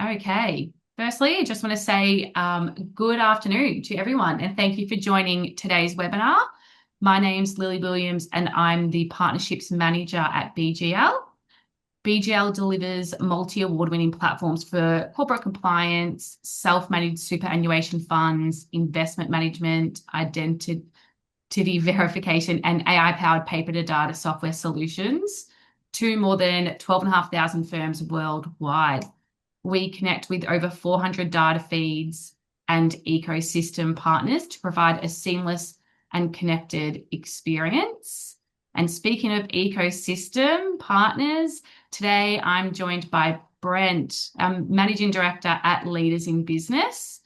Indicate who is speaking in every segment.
Speaker 1: Okay. Firstly, I just want to say good afternoon to everyone and thank you for joining today's webinar. My name's Lily Williams and I'm the Partnerships Manager at BGL. BGL delivers multi-award-winning platforms for corporate compliance, self-managed superannuation funds, investment management, identity verification, and AI-powered paper-to-data software solutions to more than 12,500 firms worldwide. We connect with over 400 data feeds and ecosystem partners to provide a seamless and connected experience. And speaking of ecosystem partners, today I'm joined by Brent, Managing Director at Leaders in Business.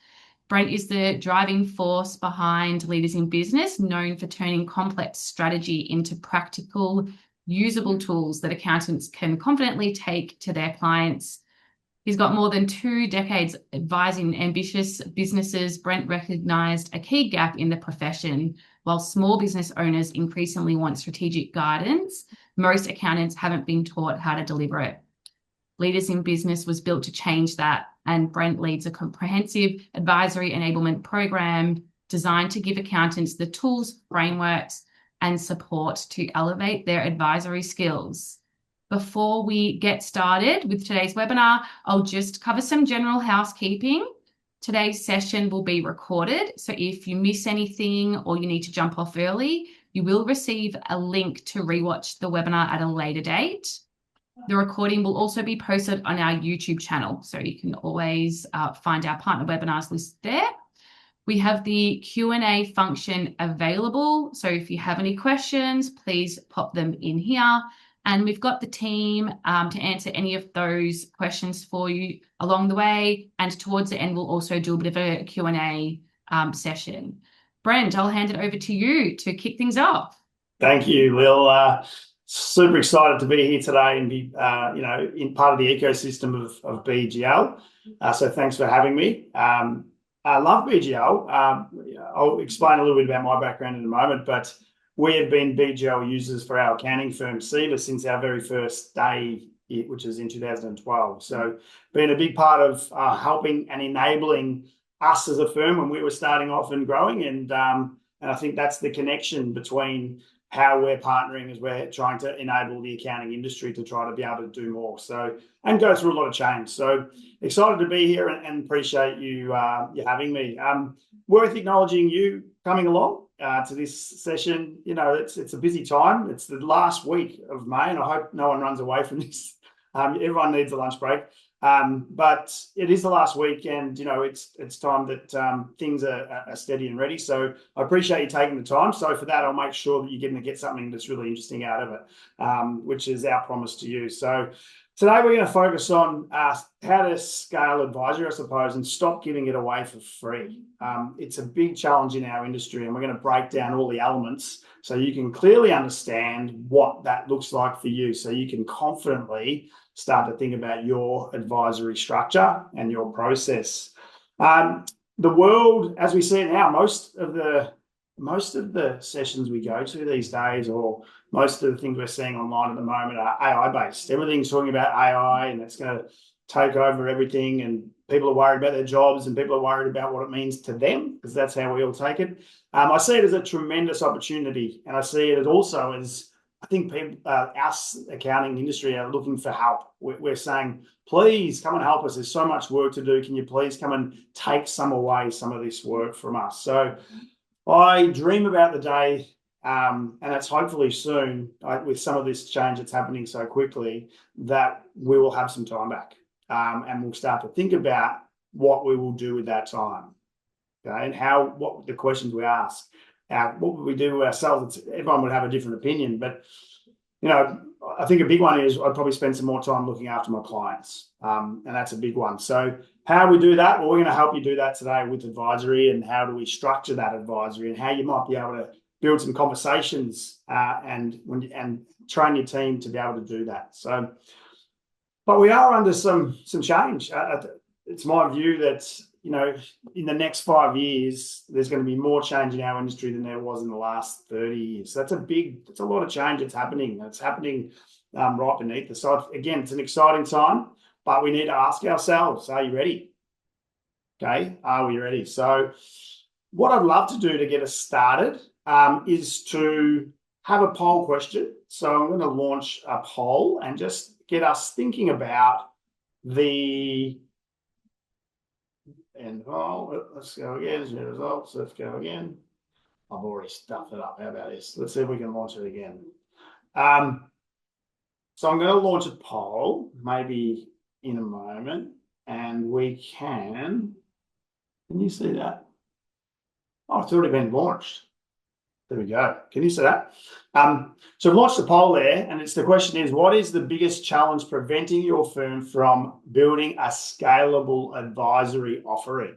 Speaker 1: Brent is the driving force behind Leaders in Business, known for turning complex strategy into practical, usable tools that accountants can confidently take to their clients. He's got more than 2 decades advising ambitious businesses. Brent recognised a key gap in the profession. While small business owners increasingly want strategic guidance, most accountants haven't been taught how to deliver it. Leaders in Business was built to change that, and Brent leads a comprehensive advisory enablement program designed to give accountants the tools, frameworks, and support to elevate their advisory skills. Before we get started with today's webinar, I'll just cover some general housekeeping. Today's session will be recorded, so if you miss anything or you need to jump off early, you will receive a link to rewatch the webinar at a later date. The recording will also be posted on our YouTube channel, so you can always find our partner webinars list there. We have the Q&A function available, so if you have any questions, please pop them in here. And we've got the team to answer any of those questions for you along the way. And towards the end, we'll also do a bit of a Q&A session. Brent, I'll hand it over to you to kick things off.
Speaker 2: Thank you, Lil. Super excited to be here today and be, in part of the ecosystem of BGL. So thanks for having me. I love BGL. I'll explain a little bit about my background in a moment, but we have been BGL users for our accounting firm, SEVA, since our very first day, which is in 2012. So been a big part of helping and enabling us as a firm when we were starting off and growing. And I think that's the connection between how we're partnering as we're trying to enable the accounting industry to try to be able to do more. So, and go through a lot of change. So excited to be here and appreciate you having me. Worth acknowledging you coming along to this session. You know, it's a busy time. It's the last week of May, and I hope no one runs away from this. Everyone needs a lunch break. But it is the last week, and you know it's time that things are steady and ready. So I appreciate you taking the time. So for that, I'll make sure that you're going to get something that's really interesting out of it, which is our promise to you. So today we're going to focus on how to scale advisory, I suppose, and stop giving it away for free. It's a big challenge in our industry, and we're going to break down all the elements so you can clearly understand what that looks like for you, so you can confidently start to think about your advisory structure and your process. The world, as we see it now, most of the sessions we go to these days, or most of the things we're seeing online at the moment, are AI-based. Everything's talking about AI, and it's going to take over everything, and people are worried about their jobs, and people are worried about what it means to them, because that's how we all take it. I see it as a tremendous opportunity, and I see it also as, I think people, us accounting industry are looking for help. We're saying, please come and help us. There's so much work to do. Can you please come and take some of this work from us? So I dream about the day, and it's hopefully soon, with some of this change that's happening so quickly, that we will have some time back, and we'll start to think about what we will do with that time, okay? And what the questions we ask. What would we do ourselves? Everyone would have a different opinion, but you know, I think a big one is I'd probably spend some more time looking after my clients, and that's a big one. So how we do that? Well, we're going to help you do that today with advisory, and how do we structure that advisory, and how you might be able to build some conversations and train your team to be able to do that. So, but we are under some change. It's my view that, you know, in the next 5 years, there's going to be more change in our industry than there was in the last 30 years. So that's a lot of change that's happening. It's happening right beneath us. So again, it's an exciting time. but we need to ask ourselves, are you ready? Okay, are we ready? So what I'd love to do to get us started is to have a poll question. So I'm going to launch a poll and just get us thinking about the end poll. Let's go again. New results. Let's go again. I've already stuffed it up. How about this? Let's see if we can launch it again. So I'm going to launch a poll maybe in a moment, and we can you see that? Oh, it's already been launched. There we go. Can you see that? So I've launched the poll there, and the question is, what is the biggest challenge preventing your firm from building a scalable advisory offering?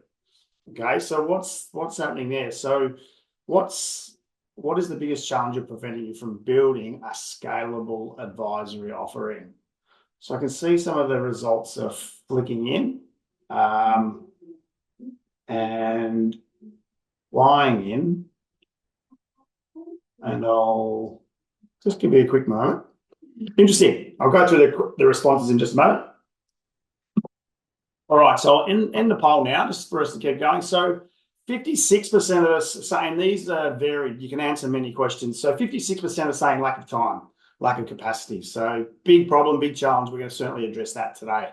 Speaker 2: Okay, so what's happening there? So what is the biggest challenge preventing you from building a scalable advisory offering? So I can see some of the results are flicking in and flying in, and I'll just give you a quick moment. Interesting. I'll go through the responses in just a moment. All right, so in the poll now, just for us to keep going. So 56% of us are saying, these are varied. You can answer many questions. So 56% are saying lack of time, lack of capacity. So big problem, big challenge. We're going to certainly address that today.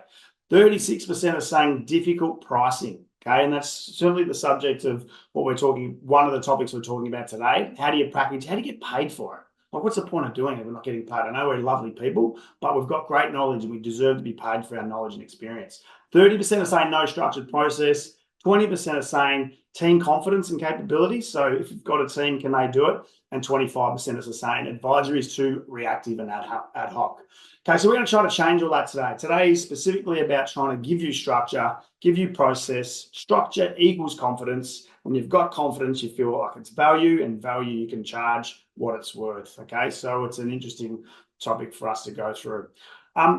Speaker 2: 36% are saying difficult pricing. Okay, and that's certainly the subject of what we're talking, one of the topics we're talking about today. How do you package, how do you get paid for it? Like, what's the point of doing it if we're not getting paid? I know we're lovely people, but we've got great knowledge and we deserve to be paid for our knowledge and experience. 30% are saying no structured process. 20% are saying team confidence and capability. So if you've got a team, can they do it? And 25% are saying advisory is too reactive and ad hoc. Okay, so we're going to try to change all that today. Today is specifically about trying to give you structure, give you process. Structure equals confidence. When you've got confidence, you feel like it's value, and value you can charge what it's worth. Okay, so it's an interesting topic for us to go through.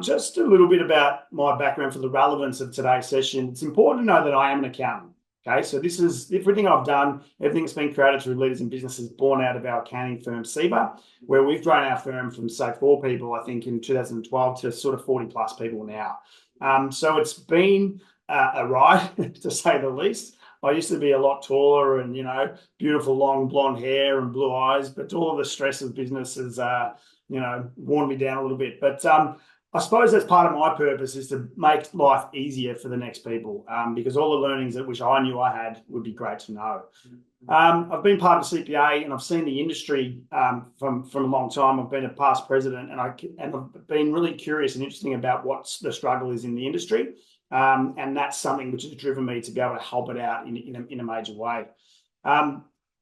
Speaker 2: Just a little bit about my background for the relevance of today's session. It's important to know that I am an accountant. Okay, so this is everything I've done, everything that's been created through Leaders in Businesses, born out of our accounting firm, SEBA, where we've grown our firm from, say, 4 people, I think, in 2012 to sort of 40 plus people now. So it's been a ride, to say the least. I used to be a lot taller and, beautiful long blonde hair and blue eyes, but all of the stress of business has, worn me down a little bit. But I suppose that's part of my purpose, is to make life easier for the next people, because all the learnings which I knew I had would be great to know. I've been part of CPA and I've seen the industry from a long time. I've been a past president, and I've been really curious and interesting about what the struggle is in the industry, and that's something which has driven me to be able to help it out in a major way.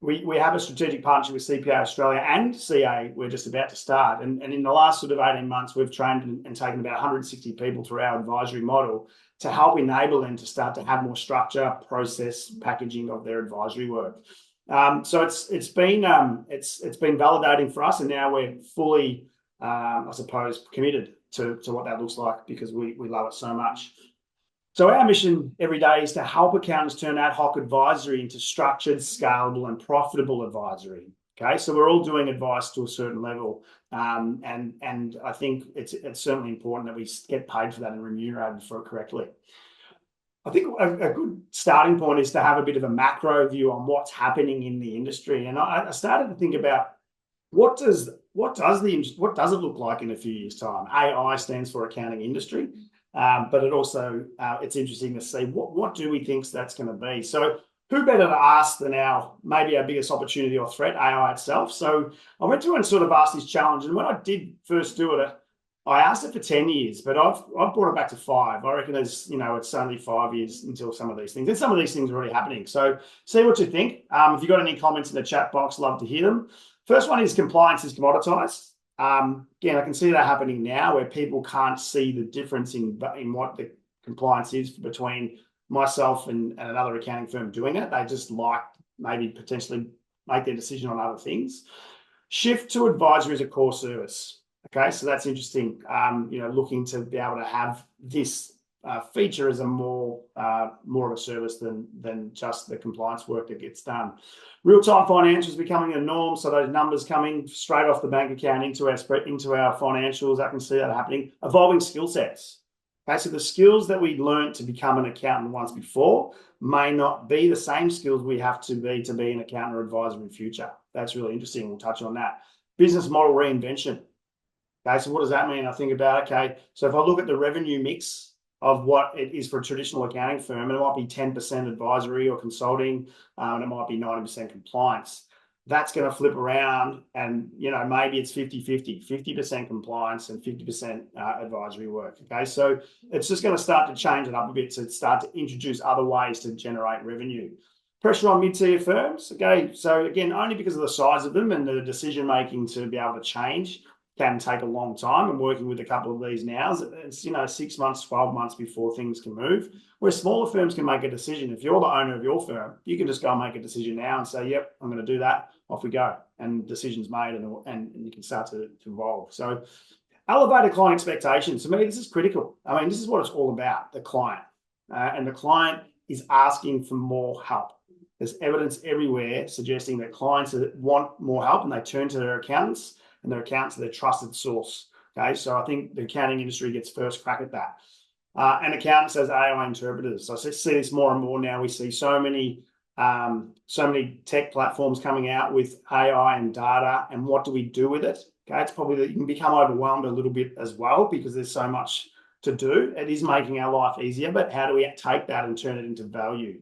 Speaker 2: We have a strategic partnership with CPA Australia and CA. We're just about to start. And in the last sort of 18 months, we've trained and taken about 160 people through our advisory model to help enable them to start to have more structure, process, packaging of their advisory work. So it's been validating for us, and now we're fully, I suppose, committed to what that looks like, because we love it so much. So our mission every day is to help accountants turn ad hoc advisory into structured, scalable, and profitable advisory. Okay, so we're all doing advice to a certain level, and I think it's certainly important that we get paid for that and remunerated for it correctly. I think a good starting point is to have a bit of a macro view on what's happening in the industry, and I started to think about what does it look like in a few years' time. AI stands for accounting industry. But it also, it's interesting to see what do we think that's going to be. So who better to ask than maybe our biggest opportunity or threat, AI itself. So I went through and sort of asked this challenge. And when I did first do it, I asked it for 10 years, but I've brought it back to 5. I reckon it's only 5 years until some of these things. And some of these things are already happening. So see what you think. If you've got any comments in the chat box, love to hear them. First one is compliance is commoditized. Again, I can see that happening now, where people can't see the difference in what the compliance is between myself and another accounting firm doing it. They just maybe potentially make their decision on other things. Shift to advisory as a core service. Okay, so that's interesting. Looking to be able to have this feature as a more of a service than just the compliance work that gets done. Real-time financials becoming a norm, so those numbers coming straight off the bank account into our financials. I can see that happening. Evolving skill sets. Okay, so the skills that we learned to become an accountant once before may not be the same skills we have to be an accountant or advisor in future. That's really interesting. We'll touch on that. Business model reinvention. Okay, so what does that mean? I think about, okay, so if I look at the revenue mix of what it is for a traditional accounting firm, and it might be 10% advisory or consulting, and it might be 90% compliance. That's going to flip around and, maybe it's 50-50, 50% compliance and 50% advisory work. Okay, so it's just going to start to change it up a bit to start to introduce other ways to generate revenue. Pressure on mid-tier firms. Okay, so again, only because of the size of them and the decision making to be able to change can take a long time. I'm working with a couple of these now. It's 6 months, 12 months before things can move. Where smaller firms can make a decision. If you're the owner of your firm, you can just go and make a decision now and say, yep, I'm going to do that. Off we go. And decisions made and you can start to evolve. So elevated client expectations. To me, this is critical. I mean, this is what it's all about, the client. And the client is asking for more help. There's evidence everywhere suggesting that clients want more help and they turn to their accountants, and their accountants are their trusted source. Okay, so I think the accounting industry gets first crack at that. And accountants as AI interpreters. So I see this more and more now. We see so many tech platforms coming out with AI and data, and what do we do with it? Okay, it's probably that you can become overwhelmed a little bit as well because there's so much to do. It is making our life easier, but how do we take that and turn it into value?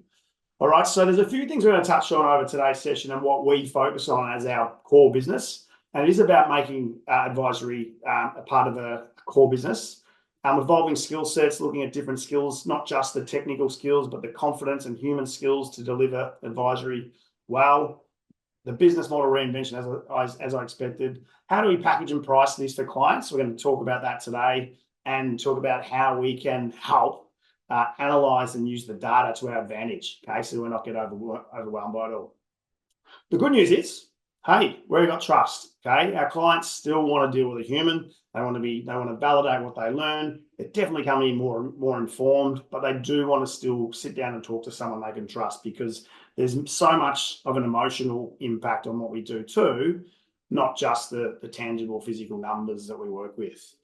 Speaker 2: All right, so there's a few things we're going to touch on over today's session and what we focus on as our core business. And it is about making advisory a part of a core business. Evolving skill sets, looking at different skills, not just the technical skills, but the confidence and human skills to deliver advisory well. The business model reinvention, as I expected. How do we package and price this for clients? We're going to talk about that today and talk about how we can help analyze and use the data to our advantage. Okay, so we're not getting overwhelmed by it all. The good news is, hey, we've got trust. Okay, our clients still want to deal with a human. They want to validate what they learn. They're definitely coming in more informed, but they do want to still sit down and talk to someone they can trust because there's so much of an emotional impact on what we do too, not just the tangible physical numbers that we work with.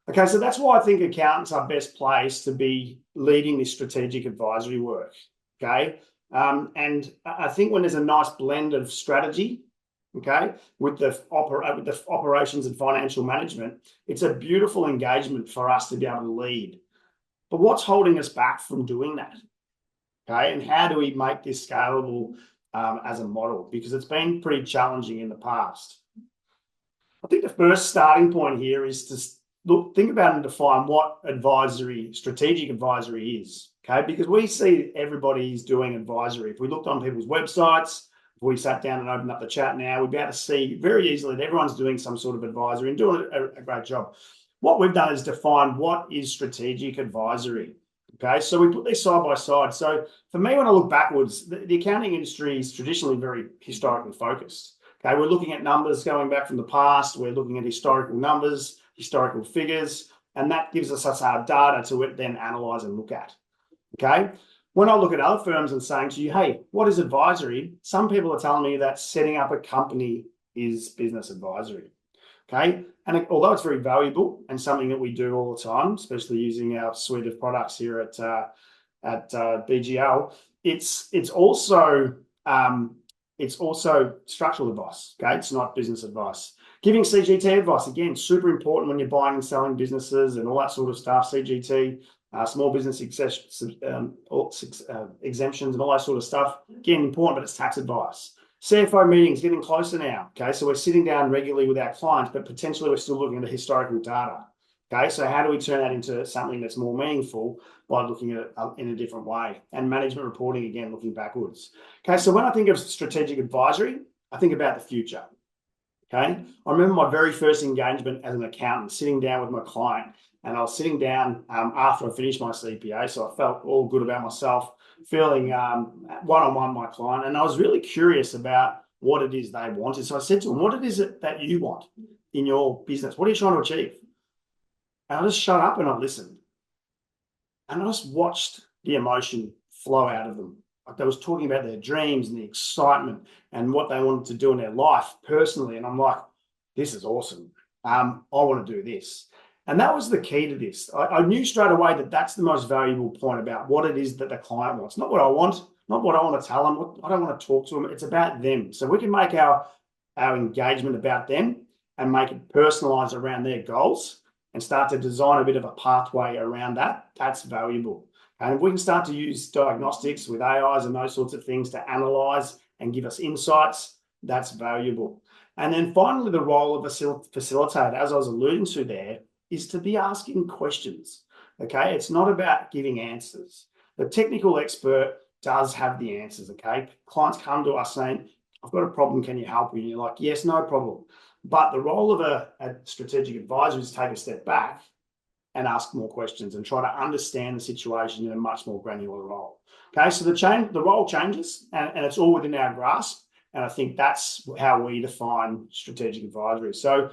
Speaker 2: Okay, so that's why I think accountants are best placed to be leading this strategic advisory work. Okay, and I think when there's a nice blend of strategy, okay, with the operations and financial management, it's a beautiful engagement for us to be able to lead. But what's holding us back from doing that? Okay, and how do we make this scalable as a model? Because it's been pretty challenging in the past. I think the first starting point here is to think about and define what strategic advisory is. Okay, because we see everybody's doing advisory. If we looked on people's websites, if we sat down and opened up the chat now, we'd be able to see very easily that everyone's doing some sort of advisory and doing a great job. What we've done is define what is strategic advisory. Okay, so we put these side by side. So for me, when I look backwards, the accounting industry is traditionally very historically focused. Okay, we're looking at numbers going back from the past. We're looking at historical numbers, historical figures, and that gives us our data to then analyze and look at. Okay, when I look at other firms and saying to you, hey, what is advisory? Some people are telling me that setting up a company is business advisory. Okay, and although it's very valuable and something that we do all the time, especially using our suite of products here at BGL, it's also structural advice. Okay, it's not business advice. Giving CGT advice, again, super important when you're buying and selling businesses and all that sort of stuff. CGT, small business exemptions and all that sort of stuff. Again, important, but it's tax advice. CFO meetings getting closer now. Okay, so we're sitting down regularly with our clients, but potentially we're still looking at the historical data. Okay, so how do we turn that into something that's more meaningful by looking at it in a different way? And management reporting, again, looking backwards. Okay, so when I think of strategic advisory, I think about the future. Okay, I remember my very first engagement as an accountant, sitting down with my client, and I was sitting down after I finished my CPA, so I felt all good about myself, feeling one-on-one my client, and I was really curious about what it is they wanted. So I said to them, what is it that you want in your business? What are you trying to achieve? And I just shut up and I listened. And I just watched the emotion flow out of them. Like they was talking about their dreams and the excitement and what they wanted to do in their life personally. And I'm like, this is awesome. I want to do this. And that was the key to this. I knew straight away that that's the most valuable point about what it is that the client wants, not what I want, not what I want to tell them. I don't want to talk to them. It's about them. So we can make our engagement about them and make it personalized around their goals and start to design a bit of a pathway around that. That's valuable. And if we can start to use diagnostics with AIs and those sorts of things to analyze and give us insights, that's valuable. And then finally, the role of a facilitator, as I was alluding to there, is to be asking questions. Okay, it's not about giving answers. The technical expert does have the answers. Okay, clients come to us saying, I've got a problem, can you help me? And you're like, yes, no problem. But the role of a strategic advisor is to take a step back and ask more questions and try to understand the situation in a much more granular role. Okay, so the role changes and it's all within our grasp. And I think that's how we define strategic advisory. So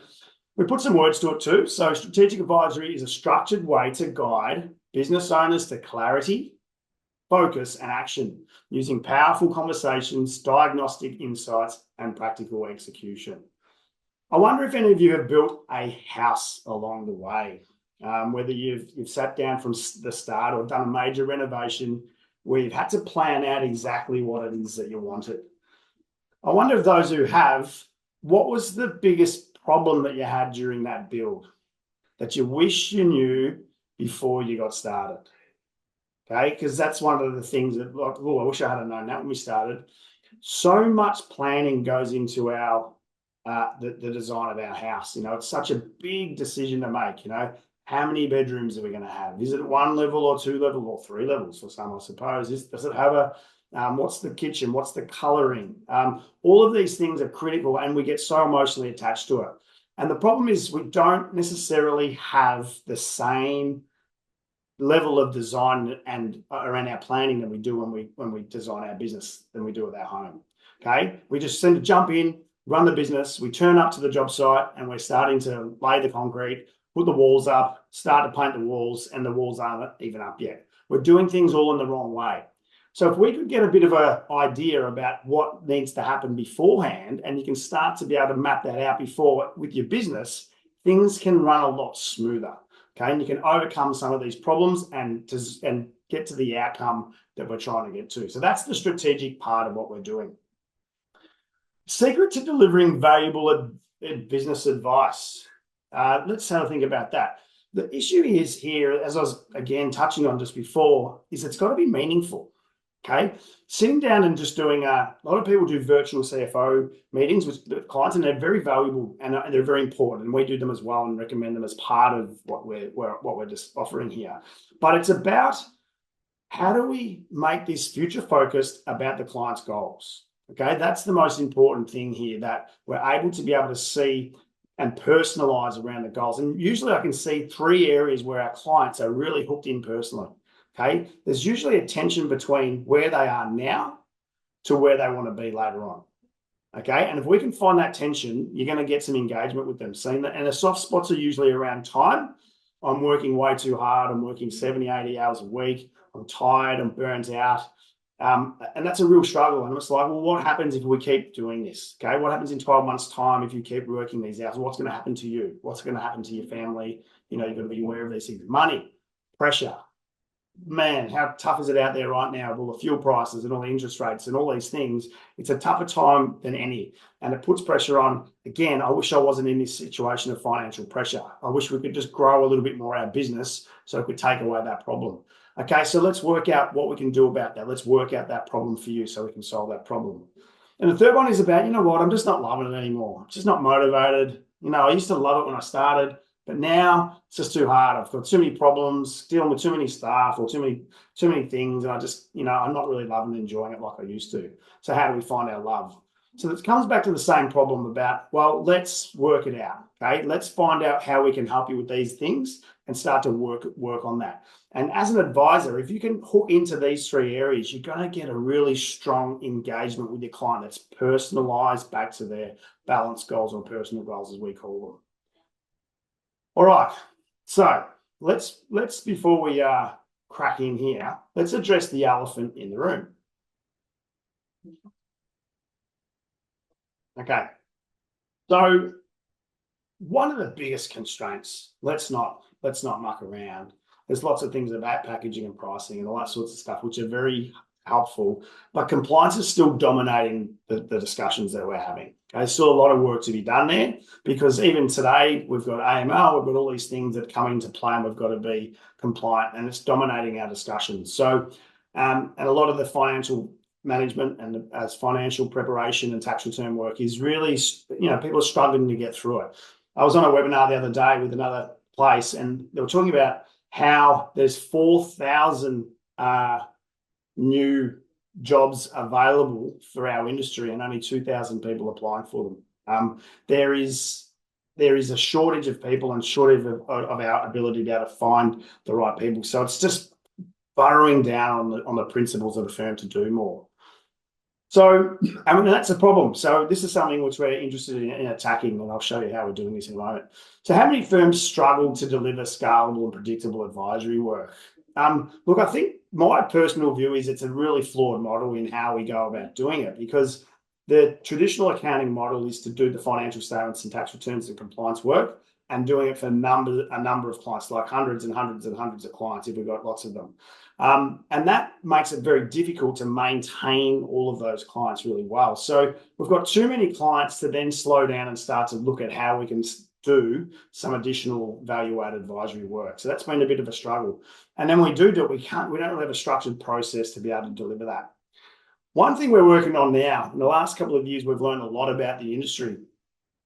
Speaker 2: we put some words to it too. So strategic advisory is a structured way to guide business owners to clarity, focus, and action using powerful conversations, diagnostic insights, and practical execution. I wonder if any of you have built a house along the way, whether you've sat down from the start or done a major renovation where you've had to plan out exactly what it is that you wanted. I wonder if those who have, what was the biggest problem that you had during that build that you wish you knew before you got started? Okay, because that's one of the things that, like, oh, I wish I had known that when we started. So much planning goes into our the design of our house. You know, it's such a big decision to make. You know, how many bedrooms are we going to have? Is it one level or two level or three levels for some, I suppose? Does it have a what's the kitchen? What's the colouring? All of these things are critical and we get so emotionally attached to it. And the problem is we don't necessarily have the same level of design and around our planning that we do when we design our business than we do with our home. Okay, we just seem to jump in, run the business, we turn up to the job site and we're starting to lay the concrete, put the walls up, start to paint the walls, and the walls aren't even up yet. We're doing things all in the wrong way. So if we could get a bit of an idea about what needs to happen beforehand, and you can start to be able to map that out before with your business, things can run a lot smoother. Okay, and you can overcome some of these problems and get to the outcome that we're trying to get to. So that's the strategic part of what we're doing. Secret to delivering valuable business advice. Let's have a think about that. The issue is here, as I was again touching on just before, is it's got to be meaningful. Okay, sitting down and just doing a lot of people do virtual CFO meetings with clients, and they're very valuable and they're very important. And we do them as well and recommend them as part of what we're just offering here. But it's about how do we make this future focused about the client's goals? Okay, that's the most important thing here, that we're able to be able to see and personalize around the goals. And usually I can see three areas where our clients are really hooked in personally. Okay, there's usually a tension between where they are now to where they want to be later on. Okay, and if we can find that tension, you're going to get some engagement with them. Seeing that, and the soft spots are usually around time. I'm working way too hard. I'm working 70, 80 hours a week. I'm tired. I'm burnt out. And that's a real struggle. And it's like, well, what happens if we keep doing this? Okay, what happens in 12 months' time if you keep working these hours? What's going to happen to you? What's going to happen to your family? You know, you've got to be aware of these things. Money, pressure. Man, how tough is it out there right now with all the fuel prices and all the interest rates and all these things? It's a tougher time than any. And it puts pressure on. Again, I wish I wasn't in this situation of financial pressure. I wish we could just grow a little bit more our business so it could take away that problem. Okay, so let's work out what we can do about that. Let's work out that problem for you so we can solve that problem. And the third one is about, you know what, I'm just not loving it anymore. I'm just not motivated. You know, I used to love it when I started, but now it's just too hard. I've got too many problems, dealing with too many staff or too many things. And I just, you know, I'm not really loving and enjoying it like I used to. So how do we find our love? So it comes back to the same problem about, well, let's work it out. Okay, let's find out how we can help you with these things and start to work on that. And as an advisor, if you can hook into these three areas, you're going to get a really strong engagement with your client that's personalized back to their balanced goals or personal goals, as we call them. All right, so let's before we crack in here, let's address the elephant in the room. Okay, so one of the biggest constraints, let's not let's not muck around. There's lots of things about packaging and pricing and all that sorts of stuff, which are very helpful, but compliance is still dominating the discussions that we're having. Okay, there's still a lot of work to be done there, because even today we've got AML, we've got all these things that come into play, and we've got to be compliant, and it's dominating our discussions. So, and a lot of the financial management and as financial preparation and tax return work is really, people are struggling to get through it. I was on a webinar the other day with another place, and they were talking about how there's 4,000 new jobs available for our industry and only 2,000 people applying for them. There is a shortage of people and shortage of our ability to be able to find the right people. So it's just burrowing down on the principles of the firm to do more. So, that's a problem. So this is something which we're interested in attacking, and I'll show you how we're doing this in a moment. So how many firms struggle to deliver scalable and predictable advisory work? Look, I think my personal view is it's a really flawed model in how we go about doing it, because the traditional accounting model is to do the financial statements and tax returns and compliance work, and doing it for a number of clients, like hundreds and hundreds and hundreds of clients if we've got lots of them. And that makes it very difficult to maintain all of those clients really well. So we've got too many clients to then slow down and start to look at how we can do some additional value-added advisory work. So that's been a bit of a struggle. And then when we do it, we don't really have a structured process to be able to deliver that. One thing we're working on now, in the last couple of years, we've learned a lot about the industry.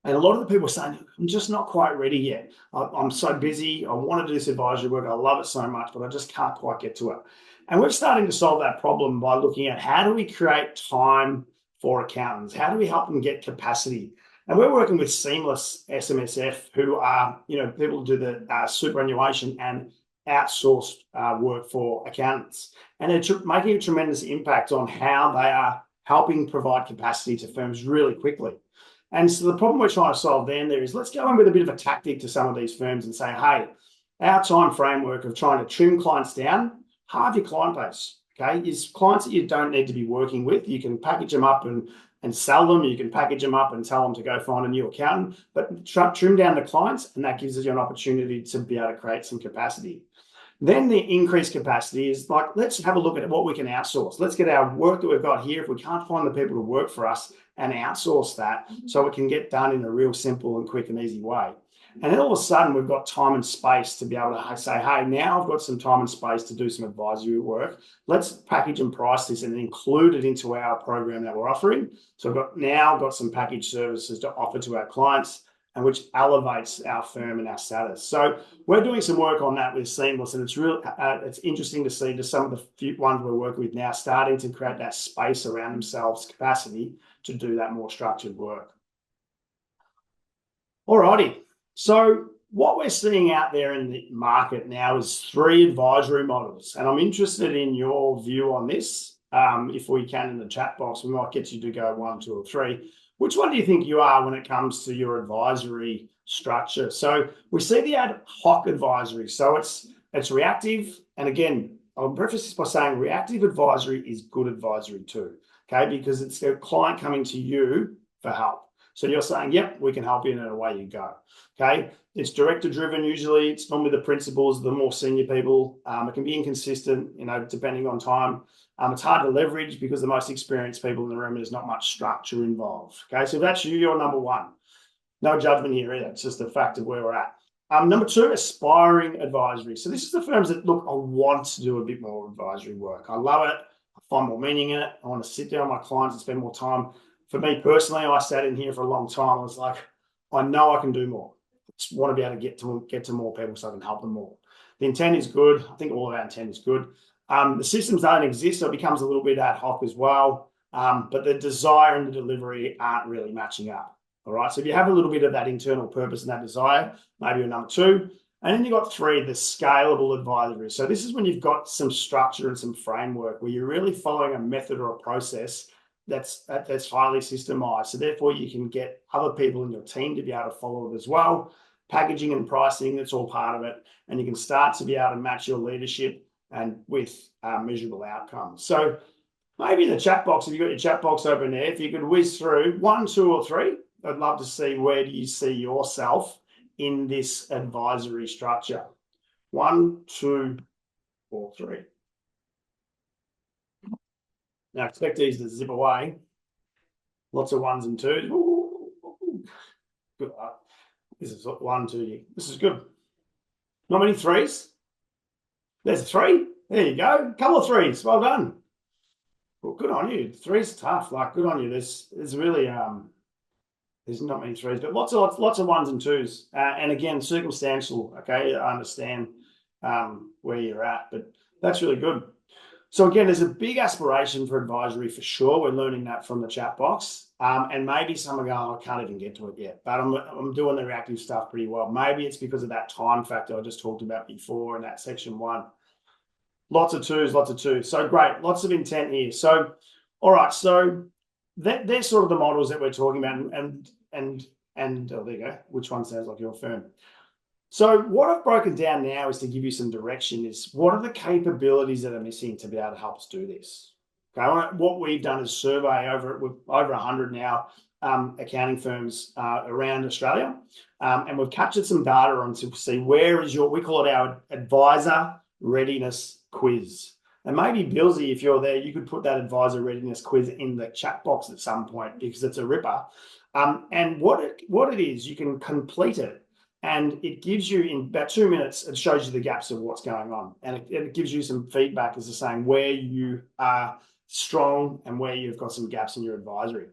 Speaker 2: And a lot of the people are saying, I'm just not quite ready yet. I'm so busy. I want to do this advisory work. I love it so much, but I just can't quite get to it. And we're starting to solve that problem by looking at how do we create time for accountants? How do we help them get capacity? And we're working with Seamless SMSF, who are, people who do the superannuation and outsourced work for accountants. And they're making a tremendous impact on how they are helping provide capacity to firms really quickly. And so the problem we're trying to solve there is, let's go in with a bit of a tactic to some of these firms and say, hey, our time framework of trying to trim clients down, halve your client base, okay? Is clients that you don't need to be working with. You can package them up and sell them. You can package them up and tell them to go find a new accountant, but trim down the clients, and that gives you an opportunity to be able to create some capacity. Then the increased capacity is like, let's have a look at what we can outsource. Let's get our work that we've got here, if we can't find the people to work for us, and outsource that so it can get done in a real simple and quick and easy way. And then all of a sudden, we've got time and space to be able to say, hey, now I've got some time and space to do some advisory work. Let's package and price this and include it into our program that we're offering. So I've now got some package services to offer to our clients, and which elevates our firm and our status. So we're doing some work on that with Seamless, and it's interesting to see just some of the few ones we're working with now starting to create that space around themselves, capacity to do that more structured work. Alrighty, so what we're seeing out there in the market now is 3 advisory models, and I'm interested in your view on this. If we can in the chat box, we might get you to go 1, 2, or 3. Which one do you think you are when it comes to your advisory structure? So we see the ad hoc advisory. So it's reactive. And again, I'll preface this by saying reactive advisory is good advisory too, okay? Because it's a client coming to you for help. So you're saying, yep, we can help you, and away you go, okay? It's director driven usually. It's normally the principals, the more senior people. It can be inconsistent, depending on time. It's hard to leverage because the most experienced people in the room, there's not much structure involved. Okay, so if that's you, you're number 1. No judgment here either. It's just the fact of where we're at. Number 2, aspiring advisory. So this is the firms that, look, I want to do a bit more advisory work. I love it. I find more meaning in it. I want to sit down with my clients and spend more time. For me personally, I sat in here for a long time. I was like, I know I can do more. I just want to be able to get to more people so I can help them more. The intent is good. I think all of our intent is good. The systems don't exist, so it becomes a little bit ad hoc as well. But the desire and the delivery aren't really matching up. All right. So if you have a little bit of that internal purpose and that desire, maybe you're number 2. And then you've got 3, the scalable advisory. So this is when you've got some structure and some framework where you're really following a method or a process that's highly systemized. So therefore, you can get other people in your team to be able to follow it as well. Packaging and pricing, that's all part of it. And you can start to be able to match your leadership and with measurable outcomes. So maybe in the chat box, if you've got your chat box open there, if you could whiz through 1, 2, or 3, I'd love to see where do you see yourself in this advisory structure. 1, 2, 4, 3. Now expect these to zip away. Lots of 1s and 2s. Ooh. Good. This is 1, 2. This is good. Not many 3s. There's a 3. There you go. Couple of 3s. Well done. Well, good on you. 3's tough. Like, good on you. There's really there's not many 3s, but lots of 1s and 2s. And again, circumstantial. Okay, I understand where you're at, but that's really good. So again, there's a big aspiration for advisory for sure. We're learning that from the chat box. And maybe some are going, I can't even get to it yet, but I'm doing the reactive stuff pretty well. Maybe it's because of that time factor I just talked about before in that section 1. Lots of 2s, lots of 2s. So great, lots of intent here. So, all right, so they're sort of the models that we're talking about. And oh, there you go. Which one sounds like your firm? So what I've broken down now is to give you some direction is what are the capabilities that are missing to be able to help us do this? Okay, what we've done is survey over 100 now accounting firms around Australia, and we've captured some data on to see where is we call it our advisor readiness quiz. And maybe Billsy, if you're there, you could put that advisor readiness quiz in the chat box at some point because it's a ripper. And what it is, you can complete it. And it gives you, in about 2 minutes, it shows you the gaps of what's going on. And it gives you some feedback as to saying where you are strong and where you've got some gaps in your advisory.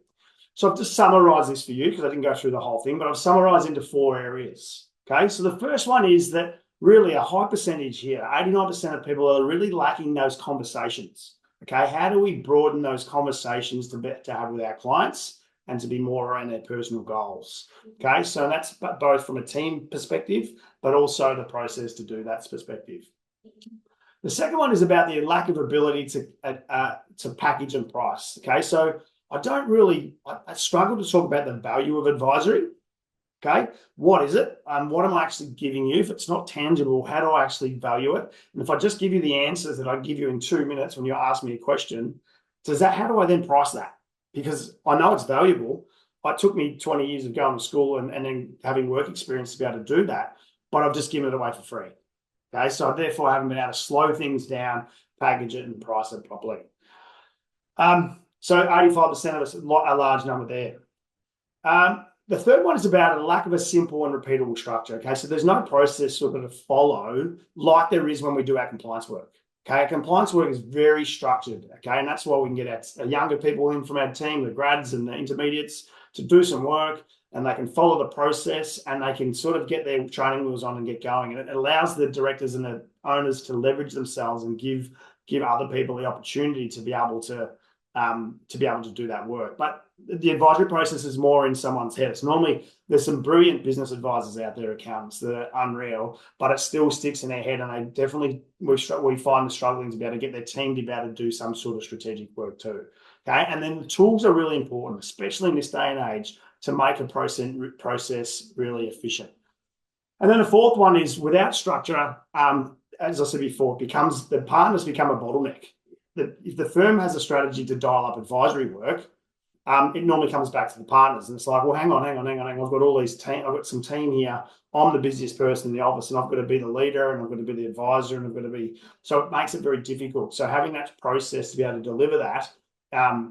Speaker 2: So I've just summarized this for you because I didn't go through the whole thing, but I've summarized into 4 areas. Okay, so the first one is that really a high percentage here, 89% of people are really lacking those conversations. Okay, how do we broaden those conversations to have with our clients and to be more around their personal goals? Okay, so that's both from a team perspective, but also the process to do that perspective. The second one is about the lack of ability to package and price. Okay, so I struggle to talk about the value of advisory. Okay, what is it? What am I actually giving you? If it's not tangible, how do I actually value it? And if I just give you the answers that I give you in 2 minutes when you ask me a question, how do I then price that? Because I know it's valuable. It took me 20 years of going to school and then having work experience to be able to do that, but I've just given it away for free. Okay, so therefore I haven't been able to slow things down, package it, and price it properly. So 85% of us, a large number there. The third one is about a lack of a simple and repeatable structure. Okay, so there's no process sort of to follow like there is when we do our compliance work. Okay, our compliance work is very structured. Okay, and that's why we can get our younger people in from our team, the grads and the intermediates, to do some work, and they can follow the process and they can sort of get their training wheels on and get going. And it allows the directors and the owners to leverage themselves and give other people the opportunity to be able to do that work. But the advisory process is more in someone's head. It's normally, there's some brilliant business advisors out there, accountants, that are unreal, but it still sticks in their head. And they definitely, we find them struggling to be able to get their team to be able to do some sort of strategic work too. Okay. And then the tools are really important, especially in this day and age, to make a process really efficient. And then the fourth one is without structure, as I said before, the partners become a bottleneck. If the firm has a strategy to dial up advisory work, it normally comes back to the partners. And it's like, well, hang on. I've got all these I've got some team here. I'm the busiest person in the office and I've got to be the leader and I've got to be the advisor and I've got to be, so it makes it very difficult. So having that process to be able to deliver that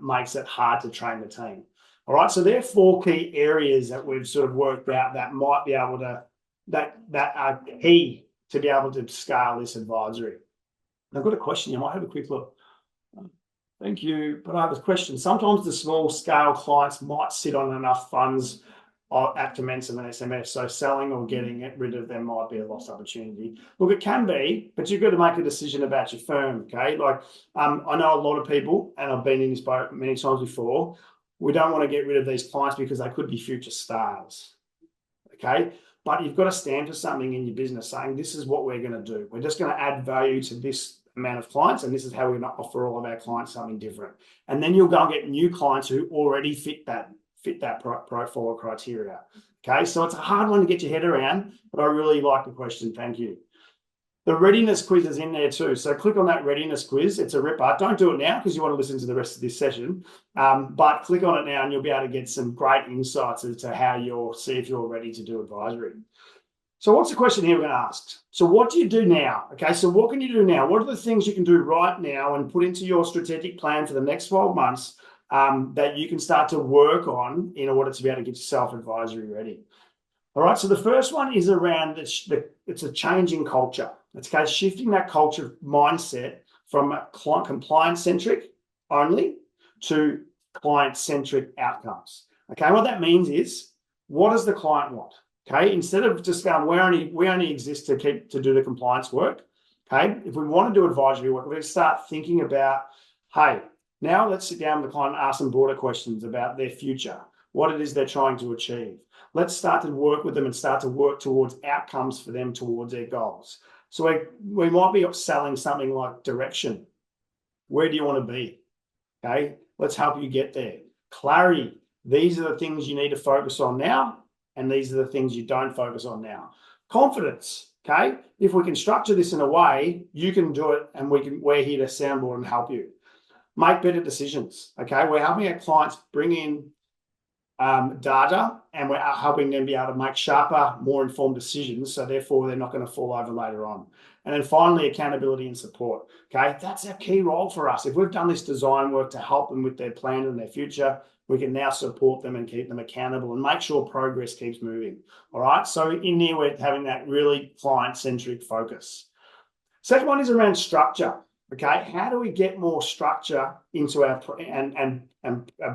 Speaker 2: makes it hard to train the team. All right. So there are 4 key areas that we've sort of worked out that might be able to, that are key to be able to scale this advisory. I've got a question. You might have a quick look. Thank you. But I have a question. Sometimes the small scale clients might sit on enough funds at commencement an SMF, so selling or getting rid of them might be a lost opportunity. Look, it can be, but you've got to make a decision about your firm, okay? Like, I know a lot of people, and I've been in this boat many times before, we don't want to get rid of these clients because they could be future stars, okay? But you've got to stand for something in your business saying, this is what we're going to do. We're just going to add value to this amount of clients, and this is how we're going to offer all of our clients something different. And then you'll go and get new clients who already fit that profile or criteria. Okay, so it's a hard one to get your head around, but I really like the question. Thank you. The readiness quiz is in there too. So click on that readiness quiz. It's a ripper. Don't do it now because you want to listen to the rest of this session. But click on it now and you'll be able to get some great insights as to how see if you're ready to do advisory. So what's the question here we're going to ask? So what do you do now? Okay, so what can you do now? What are the things you can do right now and put into your strategic plan for the next 12 months that you can start to work on in order to be able to get yourself advisory ready? All right, so the first one is around it's a change in culture. It's okay, shifting that culture mindset from compliance-centric only to client-centric outcomes. Okay, what that means is, what does the client want? Okay, instead of just going, we only exist to do the compliance work. Okay, if we want to do advisory work, we're going to start thinking about, hey, now let's sit down with the client and ask them broader questions about their future, what it is they're trying to achieve. Let's start to work with them and start to work towards outcomes for them towards their goals. So we might be selling something like direction. Where do you want to be? Okay, let's help you get there. Clarity. These are the things you need to focus on now, and these are the things you don't focus on now. Confidence. Okay, if we can structure this in a way, you can do it, and we're here to soundboard and help you make better decisions. Okay, we're helping our clients bring in data, and we're helping them be able to make sharper, more informed decisions. So therefore, they're not going to fall over later on. And then finally, accountability and support. Okay, that's our key role for us. If we've done this design work to help them with their plan and their future, we can now support them and keep them accountable and make sure progress keeps moving. All right. So in there, we're having that really client-centric focus. Second one is around structure. Okay, how do we get more structure into our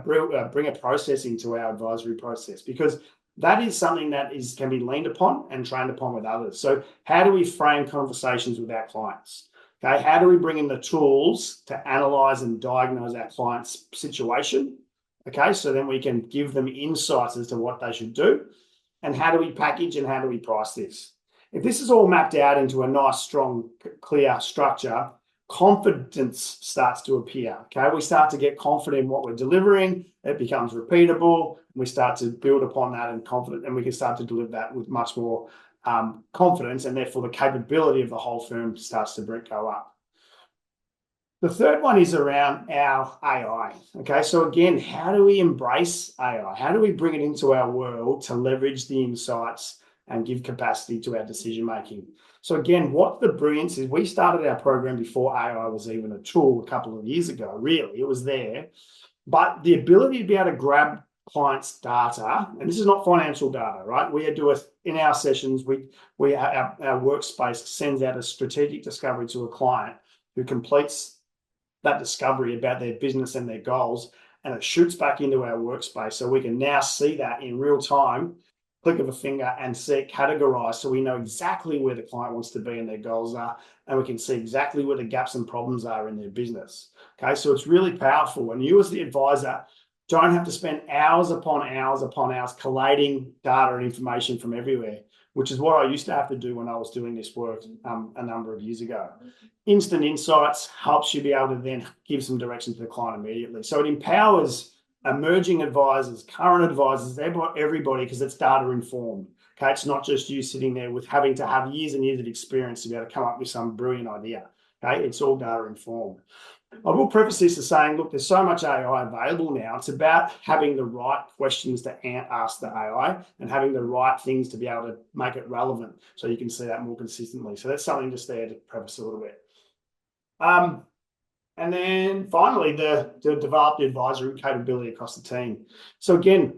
Speaker 2: bring a process into our advisory process? Because that is something that can be leaned upon and trained upon with others. So how do we frame conversations with our clients? Okay, how do we bring in the tools to analyze and diagnose our client's situation? Okay, so then we can give them insights as to what they should do. And how do we package and how do we price this? If this is all mapped out into a nice, strong, clear structure, confidence starts to appear. Okay, we start to get confident in what we're delivering. It becomes repeatable. We start to build upon that and we can start to deliver that with much more confidence, and therefore the capability of the whole firm starts to go up. The third one is around our AI. Okay, so again, how do we embrace AI? How do we bring it into our world to leverage the insights and give capacity to our decision making? So again, what the brilliance is, we started our program before AI was even a tool a couple of years ago. Really, it was there, but the ability to be able to grab clients' data, and this is not financial data, right? We do in our sessions, our workspace sends out a strategic discovery to a client who completes that discovery about their business and their goals, and it shoots back into our workspace, so we can now see that in real time, click of a finger, and see it categorized, so we know exactly where the client wants to be and their goals are, and we can see exactly where the gaps and problems are in their business. Okay, so it's really powerful, and you as the advisor don't have to spend hours upon hours upon hours collating data and information from everywhere, which is what I used to have to do when I was doing this work a number of years ago. Instant insights helps you be able to then give some direction to the client immediately. So it empowers emerging advisors, current advisors, everybody, because it's data informed. Okay, it's not just you sitting there with having to have years and years of experience to be able to come up with some brilliant idea. Okay, it's all data informed. I will preface this as saying, look, there's so much AI available now. It's about having the right questions to ask the AI and having the right things to be able to make it relevant so you can see that more consistently. So that's something just there to preface a little bit. And then finally, to develop the advisory capability across the team. So again,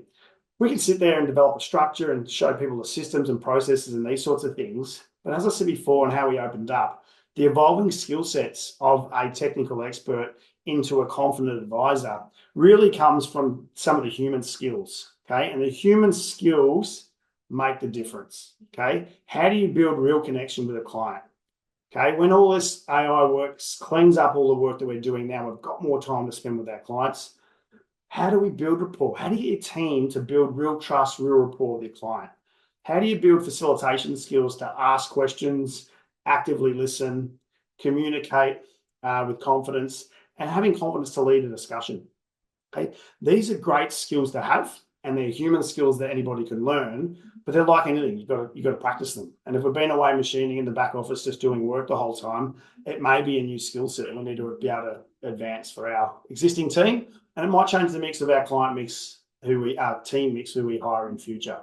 Speaker 2: we can sit there and develop a structure and show people the systems and processes and these sorts of things. But as I said before and how we opened up, the evolving skill sets of a technical expert into a confident advisor really comes from some of the human skills, okay? And the human skills make the difference, okay? How do you build real connection with a client? Okay, when all this AI works, cleans up all the work that we're doing now, we've got more time to spend with our clients. How do we build rapport? How do you get your team to build real trust, real rapport with your client? How do you build facilitation skills to ask questions, actively listen, communicate with confidence, and having confidence to lead a discussion? Okay, these are great skills to have, and they're human skills that anybody can learn, but they're like anything. You've got to practice them. And if we've been away machining in the back office just doing work the whole time, it may be a new skill set and we need to be able to advance for our existing team, and it might change the mix of our client mix, our team mix, who we hire in future.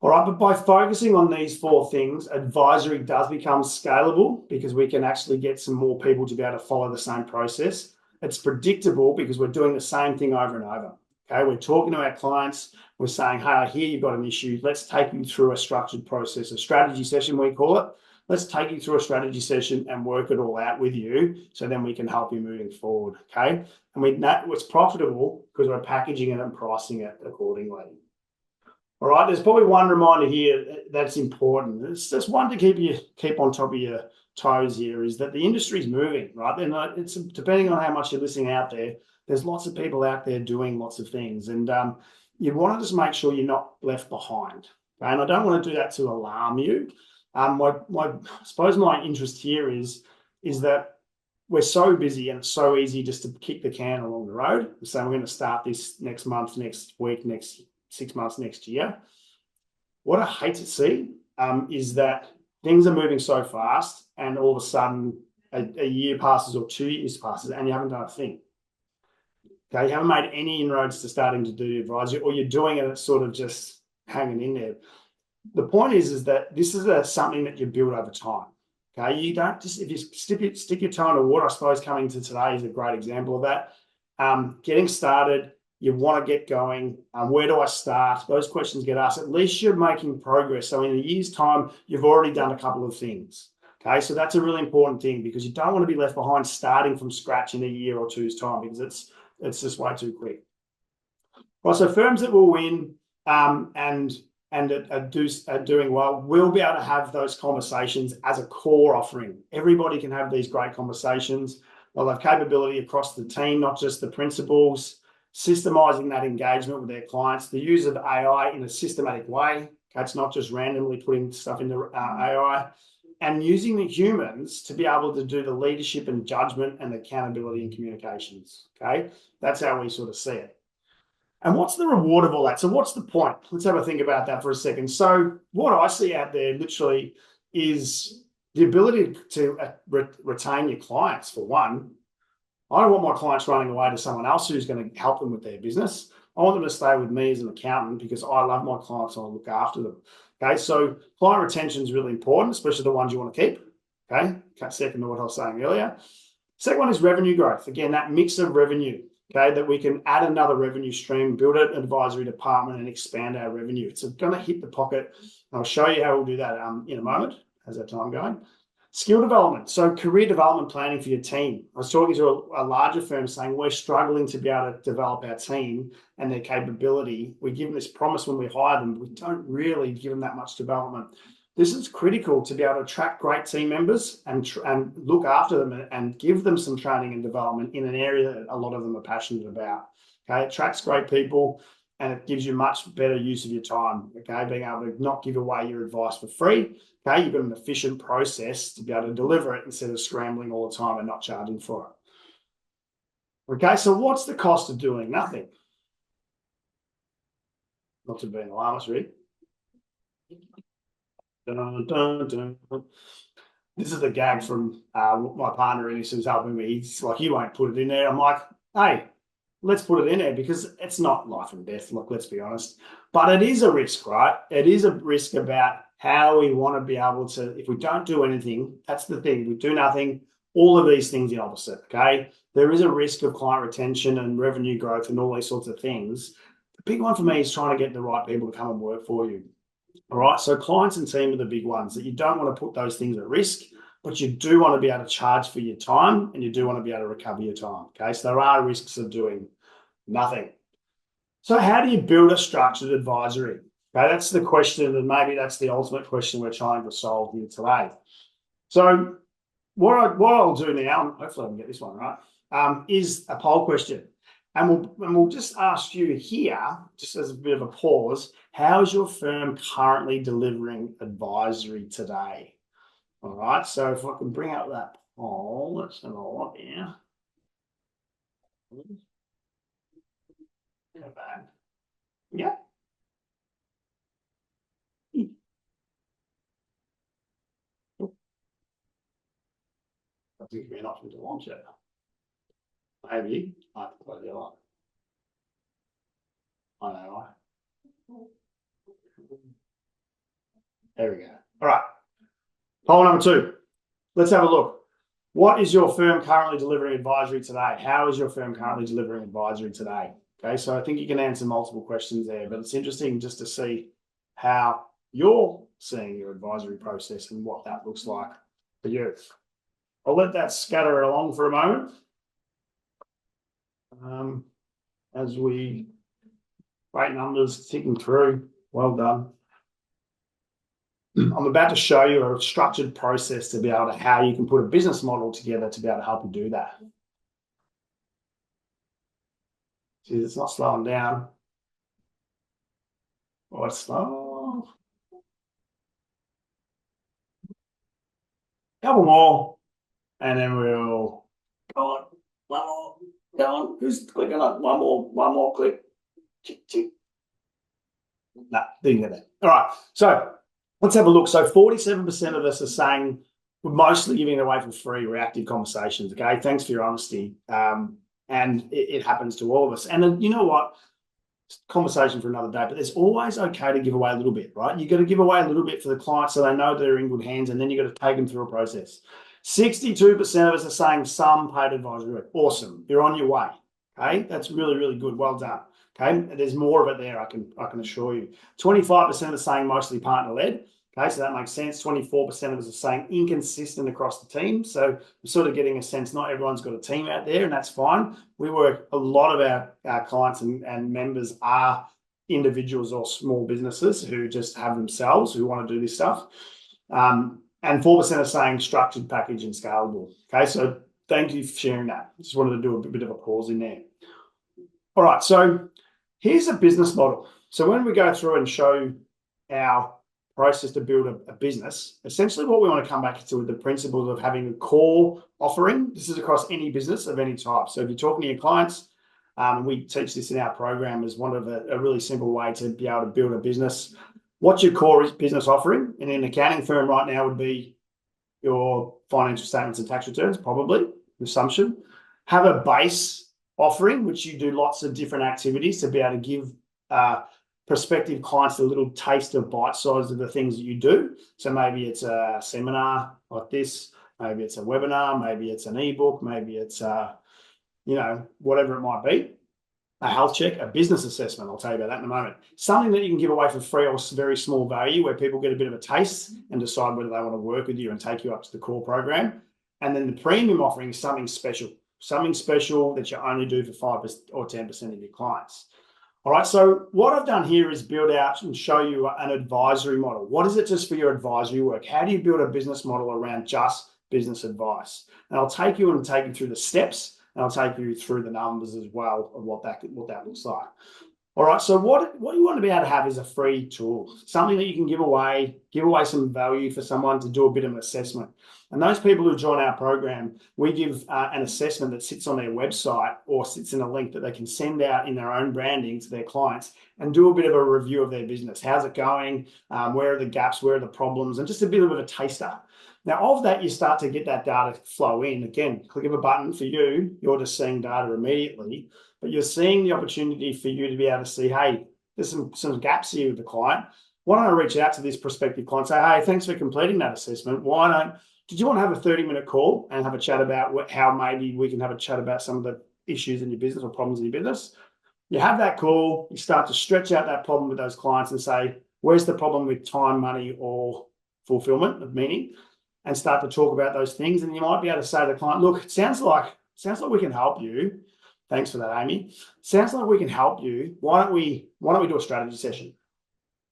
Speaker 2: All right, but by focusing on these 4 things, advisory does become scalable because we can actually get some more people to be able to follow the same process. It's predictable because we're doing the same thing over and over. Okay, we're talking to our clients. We're saying, hey, I hear you've got an issue. Let's take you through a structured process, a strategy session, we call it. Let's take you through a strategy session and work it all out with you so then we can help you moving forward. Okay, and it's profitable because we're packaging it and pricing it accordingly. All right, there's probably one reminder here that's important. It's just one to keep on top of your toes here is that the industry's moving, right? And it's depending on how much you're listening out there, there's lots of people out there doing lots of things. And you want to just make sure you're not left behind. Okay? And I don't want to do that to alarm you. I suppose my interest here is that we're so busy and it's so easy just to kick the can along the road. So we're going to start this next month, next week, next 6 months, next year. What I hate to see is that things are moving so fast and all of a sudden a year passes or 2 years passes and you haven't done a thing. Okay, you haven't made any inroads to starting to do advisory, or you're doing it, it's sort of just hanging in there. The point is that this is something that you build over time. Okay, you don't just, if you stick your toe in the water, I suppose coming to today is a great example of that. Getting started, you want to get going. Where do I start? Those questions get asked. At least you're making progress. So in a year's time, you've already done a couple of things. Okay, so that's a really important thing because you don't want to be left behind starting from scratch in a year or two's time because it's just way too quick. Right, so firms that will win and are doing well will be able to have those conversations as a core offering. Everybody can have these great conversations. They'll have capability across the team, not just the principals, systemizing that engagement with their clients, the use of AI in a systematic way. It's not just randomly putting stuff into AI, and using the humans to be able to do the leadership and judgment and accountability and communications. Okay, that's how we sort of see it. And what's the reward of all that? So what's the point? Let's have a think about that for a second. So what I see out there literally is the ability to retain your clients, for one. I don't want my clients running away to someone else who's going to help them with their business. I want them to stay with me as an accountant because I love my clients and I look after them. Okay, so client retention is really important, especially the ones you want to keep. Okay, second to what I was saying earlier. Second one is revenue growth. Again, that mix of revenue. Okay, that we can add another revenue stream, build an advisory department, and expand our revenue. It's going to hit the pocket. I'll show you how we'll do that in a moment. How's that time going? Skill development. So career development planning for your team. I was talking to a larger firm saying we're struggling to be able to develop our team and their capability. We give them this promise when we hire them. We don't really give them that much development. This is critical to be able to attract great team members and look after them and give them some training and development in an area that a lot of them are passionate about. Okay, it attracts great people and it gives you much better use of your time. Okay, being able to not give away your advice for free. Okay, you've got an efficient process to be able to deliver it instead of scrambling all the time and not charging for it. Okay, so what's the cost of doing nothing? Not to be an alarmist, Rick. Dun, dun, dun. This is the gag from my partner, and who's helping me. He's like, you won't put it in there. I'm like, hey, let's put it in there because it's not life and death. Look, let's be honest. But it is a risk, right? It is a risk about how we want to be able to, if we don't do anything, that's the thing. We do nothing, all of these things the opposite, okay? There is a risk of client retention and revenue growth and all these sorts of things. The big one for me is trying to get the right people to come and work for you. All right, so clients and team are the big ones that you don't want to put those things at risk, but you do want to be able to charge for your time and you do want to be able to recover your time. Okay, so there are risks of doing nothing. So how do you build a structured advisory? Okay, that's the question, and maybe that's the ultimate question we're trying to solve here today. So what I'll do now, hopefully I can get this one right, is a poll question. And we'll just ask you here, just as a bit of a pause, how is your firm currently delivering advisory today? All right, so if I can bring up that poll, let's have a look here. Go back. Yeah. I think it'd be an option to launch it. Maybe I have to close the line. I know. There we go. All right. Poll number 2. Let's have a look. What is your firm currently delivering advisory today? How is your firm currently delivering advisory today? Okay, so I think you can answer multiple questions there, but it's interesting just to see how you're seeing your advisory process and what that looks like for you. I'll let that scatter along for a moment as we great numbers ticking through. Well done. I'm about to show you a structured process to be able to how you can put a business model together to be able to help you do that. See, it's not slowing down. Oh, it's slow. Couple more, and then we'll go on. One more. Go on. Who's clicking on? One more click. Chick, chick. No, didn't get that. All right. So let's have a look. So 47% of us are saying we're mostly giving it away for free, reactive conversations. Okay. Thanks for your honesty. And it happens to all of us. And then, you know what? Conversation for another day, but it's always okay to give away a little bit, right? You've got to give away a little bit for the client so they know they're in good hands, and then you've got to take them through a process. 62% of us are saying some paid advisory work. Awesome. You're on your way. Okay. That's really, really good. Well done. Okay. There's more of it there, I can assure you. 25% are saying mostly partner-led. Okay, so that makes sense. 24% of us are saying inconsistent across the team. So we're sort of getting a sense not everyone's got a team out there, and that's fine. We work, a lot of our clients and members are individuals or small businesses who just have themselves, who want to do this stuff. And 4% are saying structured, package, and scalable. Okay, so thank you for sharing that. Just wanted to do a bit of a pause in there. All right, so here's a business model. So when we go through and show our process to build a business, essentially what we want to come back to with the principles of having a core offering. This is across any business of any type. So if you're talking to your clients, we teach this in our program as one of a really simple way to be able to build a business. What's your core business offering? And in an accounting firm right now would be your financial statements and tax returns, probably, assumption. Have a base offering, which you do lots of different activities to be able to give prospective clients a little taste of bite size of the things that you do. So maybe it's a seminar like this, maybe it's a webinar, maybe it's an ebook, maybe it's whatever it might be. A health check, a business assessment. I'll tell you about that in a moment. Something that you can give away for free or very small value where people get a bit of a taste and decide whether they want to work with you and take you up to the core program. And then the premium offering is something special that you only do for 5 or 10% of your clients. All right, so what I've done here is build out and show you an advisory model. What is it just for your advisory work? How do you build a business model around just business advice? And I'll take you through the steps, and I'll take you through the numbers as well of what that looks like. All right, so what you want to be able to have is a free tool, something that you can give away some value for someone to do a bit of an assessment. And those people who join our program, we give an assessment that sits on their website or sits in a link that they can send out in their own branding to their clients and do a bit of a review of their business. How's it going? Where are the gaps? Where are the problems? And just a bit of a taster. Now, of that, you start to get that data flow in. Again, click of a button for you, you're just seeing data immediately, but you're seeing the opportunity for you to be able to see, hey, there's some gaps here with the client. Why don't I reach out to this prospective client and say, hey, thanks for completing that assessment. Did you want to have a 30-minute call and have a chat about how maybe we can have a chat about some of the issues in your business or problems in your business? You have that call, you start to stretch out that problem with those clients and say, where's the problem with time, money, or fulfillment of meaning? And start to talk about those things. And you might be able to say to the client, look, it sounds like we can help you. Thanks for that, Amy. Sounds like we can help you. Why don't we do a strategy session?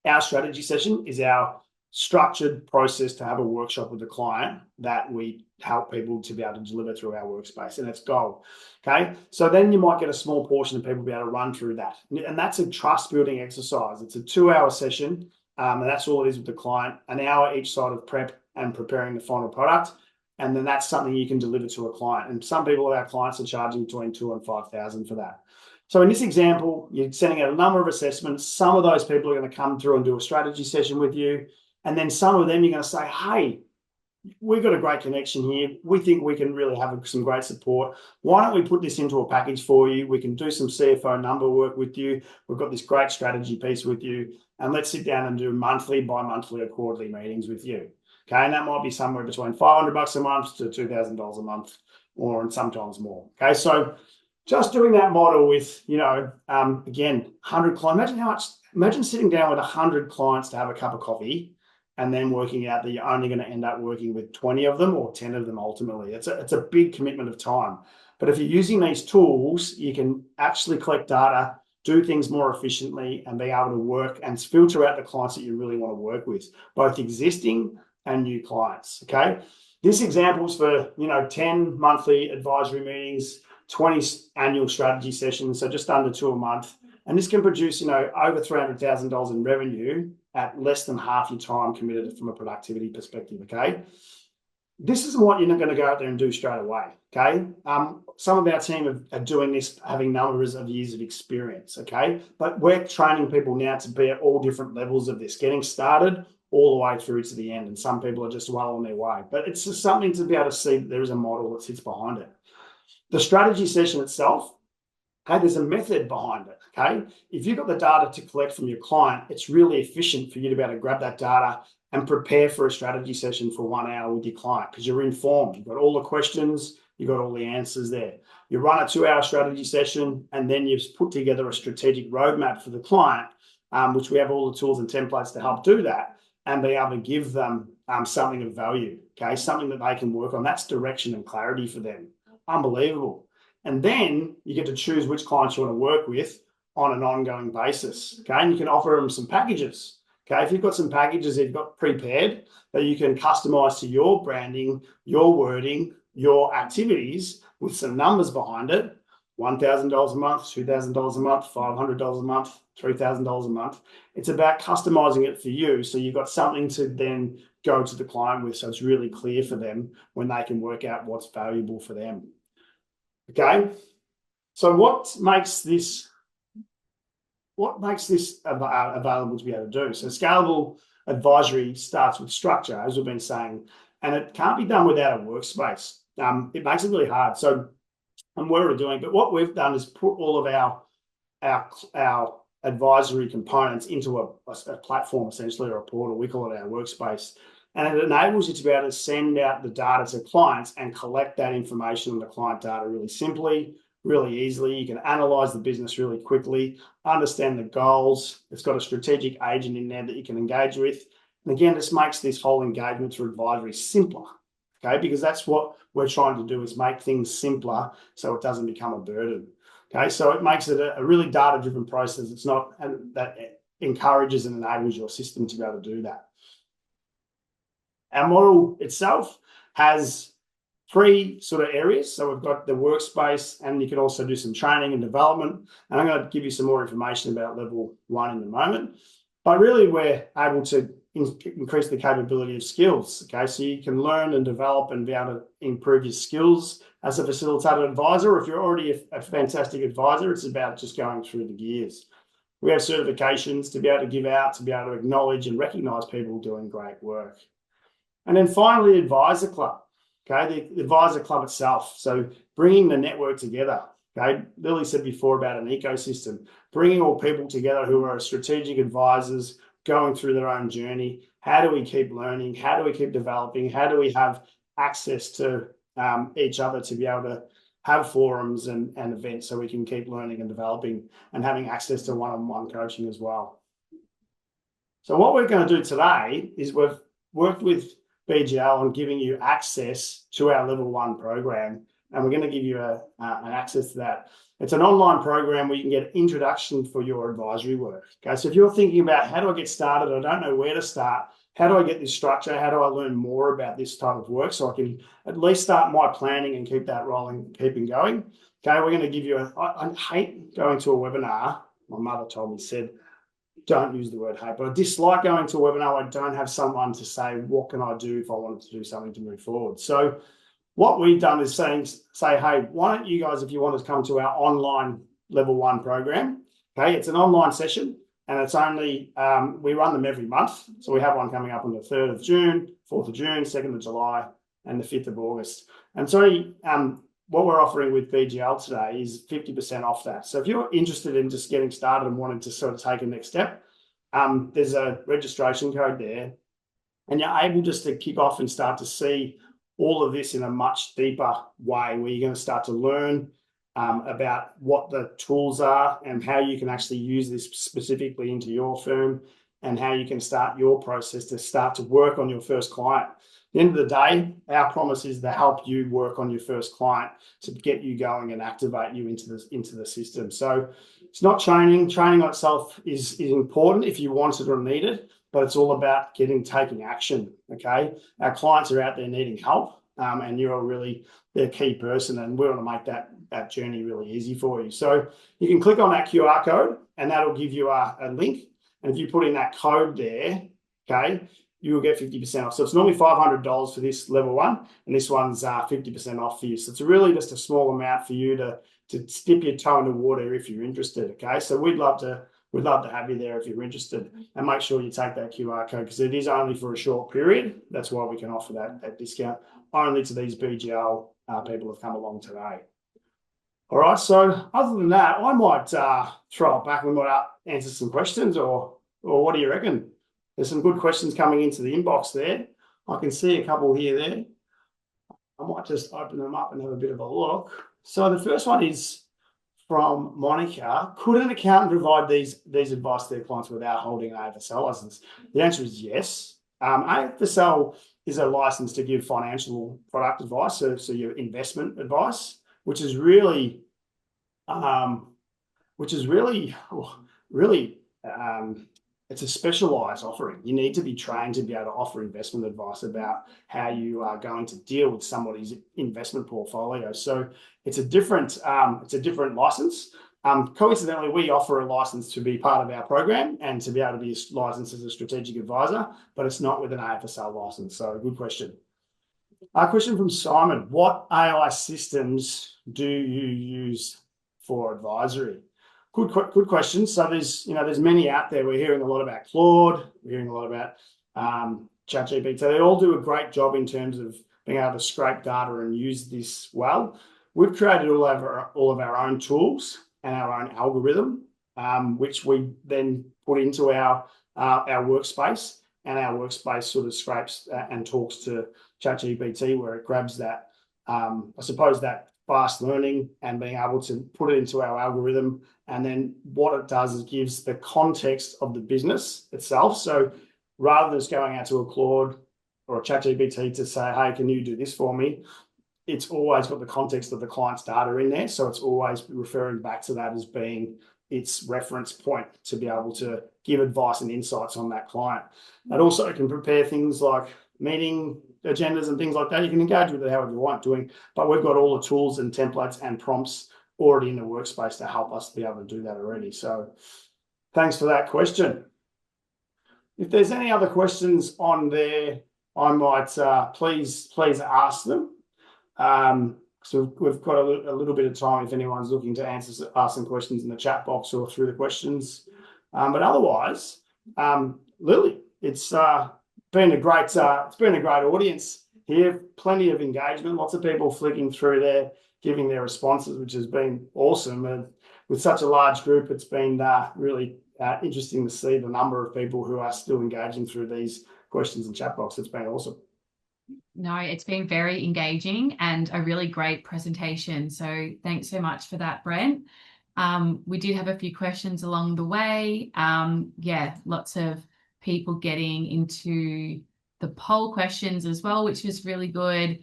Speaker 2: Our strategy session is our structured process to have a workshop with the client that we help people to be able to deliver through our workspace, and it's gold. Okay, so then you might get a small portion of people be able to run through that, and that's a trust building exercise. It's a 2-hour session, and that's all it is with the client. An hour each side of prep and preparing the final product, and then that's something you can deliver to a client. And some people of our clients are charging between $2,000 and $5,000 for that. So in this example, you're sending out a number of assessments. Some of those people are going to come through and do a strategy session with you. And then some of them you're going to say, hey, we've got a great connection here. We think we can really have some great support. Why don't we put this into a package for you? We can do some CFO number work with you. We've got this great strategy piece with you, and let's sit down and do monthly, bi-monthly, or quarterly meetings with you. Okay, and that might be somewhere between $500 a month to $2,000 a month, or sometimes more. Okay, so just doing that model with, again, 100 clients. Imagine sitting down with 100 clients to have a cup of coffee, and then working out that you're only going to end up working with 20 of them or 10 of them ultimately. It's a big commitment of time. But if you're using these tools, you can actually collect data, do things more efficiently, and be able to work and filter out the clients that you really want to work with, both existing and new clients. Okay. This example's for 10 monthly advisory meetings, 20 annual strategy sessions, so just under 2 a month. And this can produce, over $300,000 in revenue at less than half your time committed from a productivity perspective. Okay. This isn't what you're not going to go out there and do straight away. Okay. Some of our team are doing this, having numbers of years of experience. Okay. But we're training people now to be at all different levels of this, getting started all the way through to the end. And some people are just well on their way. But it's just something to be able to see that there is a model that sits behind it. The strategy session itself, okay, there's a method behind it. Okay. If you've got the data to collect from your client, it's really efficient for you to be able to grab that data and prepare for a strategy session for 1 hour with your client, because you're informed. You've got all the questions, you've got all the answers there. You run a 2-hour strategy session, and then you've put together a strategic roadmap for the client, which we have all the tools and templates to help do that, and be able to give them something of value, okay, something that they can work on. That's direction and clarity for them. Unbelievable. And then you get to choose which clients you want to work with on an ongoing basis, okay? And you can offer them some packages. Okay, if you've got some packages that you've got prepared that you can customize to your branding, your wording, your activities with some numbers behind it, $1,000 a month, $2,000 a month, $500 a month, $3,000 a month. It's about customizing it for you, so you've got something to then go to the client with, so it's really clear for them when they can work out what's valuable for them. Okay, so what makes this available to be able to do? So scalable advisory starts with structure, as we've been saying, and it can't be done without a workspace. It makes it really hard. So, and what we're doing, but what we've done is put all of our advisory components into a platform, essentially, or a portal. We call it our workspace. And it enables you to be able to send out the data to clients and collect that information on the client data really simply, really easily. You can analyze the business really quickly, understand the goals. It's got a strategic agent in there that you can engage with. And again, this makes this whole engagement through advisory simpler, okay? Because that's what we're trying to do, is make things simpler so it doesn't become a burden, okay? So it makes it a really data-driven process. It's not, and that encourages and enables your system to be able to do that. Our model itself has 3 sort of areas. So we've got the workspace, and you can also do some training and development. And I'm going to give you some more information about level 1 in a moment. But really, we're able to increase the capability of skills. Okay, so you can learn and develop and be able to improve your skills as a facilitated advisor. If you're already a fantastic advisor, it's about just going through the gears. We have certifications to be able to give out, to be able to acknowledge and recognize people doing great work. And then finally, the Advisor Club. Okay, the Advisor Club itself. So bringing the network together. Okay, Lily said before about an ecosystem, bringing all people together who are strategic advisors going through their own journey. How do we keep learning? How do we keep developing? How do we have access to each other to be able to have forums and events so we can keep learning and developing and having access to one-on-one coaching as well? So what we're going to do today is we've worked with BGL on giving you access to our level 1 program, and we're going to give you an access to that. It's an online program where you can get an introduction for your advisory work. Okay, so if you're thinking about how do I get started, I don't know where to start, how do I get this structure, how do I learn more about this type of work so I can at least start my planning and keep that rolling, keeping going. Okay, we're going to give you I hate going to a webinar. My mother told me, said, don't use the word hate, but I dislike going to a webinar. I don't have someone to say, what can I do if I wanted to do something to move forward? So what we've done is say, hey, why don't you guys, if you want to come to our online level 1 program, okay, it's an online session, and it's only we run them every month. So we have one coming up on the 3rd of June, 4th of June, 2nd of July, and the 5th of August. And so what we're offering with BGL today is 50% off that. So if you're interested in just getting started and wanting to sort of take a next step, there's a registration code there, and you're able just to kick off and start to see all of this in a much deeper way, where you're going to start to learn about what the tools are and how you can actually use this specifically into your firm, and how you can start your process to start to work on your first client. At the end of the day, our promise is to help you work on your first client, to get you going and activate you into the system. So it's not training. Training on itself is important if you want it or need it, but it's all about taking action. Okay, our clients are out there needing help, and you're really their key person, and we want to make that journey really easy for you. So you can click on that QR code, and that'll give you a link. And if you put in that code there, okay, you will get 50% off. So it's normally $500 for this level 1, and this one's 50% off for you. So it's really just a small amount for you to dip your toe in the water if you're interested. Okay, so we'd love to have you there if you're interested, and make sure you take that QR code, because it is only for a short period. That's why we can offer that discount only to these BGL people who have come along today. All right, so other than that, I might throw it back. We might answer some questions, or what do you reckon? There's some good questions coming into the inbox there. I can see a couple here there. I might just open them up and have a bit of a look. So the first one is from Monica. Could an accountant provide these advice to their clients without holding an AFSL license? The answer is yes. AFSL is a license to give financial product advice, so your investment advice, which is really it's a specialized offering. You need to be trained to be able to offer investment advice about how you are going to deal with somebody's investment portfolio. So it's a different license. Coincidentally, we offer a license to be part of our program and to be able to be licensed as a strategic advisor, but it's not with an AFSL license. So good question. A question from Simon: what AI systems do you use for advisory? Good question. So there's many out there. We're hearing a lot about Claude. We're hearing a lot about ChatGPT. They all do a great job in terms of being able to scrape data and use this well. We've created all of our own tools and our own algorithm, which we then put into our workspace, and our workspace sort of scrapes and talks to ChatGPT, where it grabs that, I suppose, that fast learning and being able to put it into our algorithm. And then what it does is gives the context of the business itself. So rather than just going out to a Claude or a ChatGPT to say, hey, can you do this for me? It's always got the context of the client's data in there. So it's always referring back to that as being its reference point to be able to give advice and insights on that client. It also can prepare things like meeting agendas and things like that. You can engage with it however you want doing, but we've got all the tools and templates and prompts already in the workspace to help us be able to do that already. So thanks for that question. If there's any other questions on there, I might please ask them. So we've got a little bit of time if anyone's looking to ask some questions in the chat box or through the questions. But otherwise, Lily, it's been a great audience here. Plenty of engagement, lots of people flicking through there, giving their responses, which has been awesome. And with such a large group, it's been really interesting to see the number of people who are still engaging through these questions and chat box. It's been awesome.
Speaker 1: No, it's been very engaging and a really great presentation. So thanks so much for that, Brent. We did have a few questions along the way. Yeah, lots of people getting into the poll questions as well, which was really good.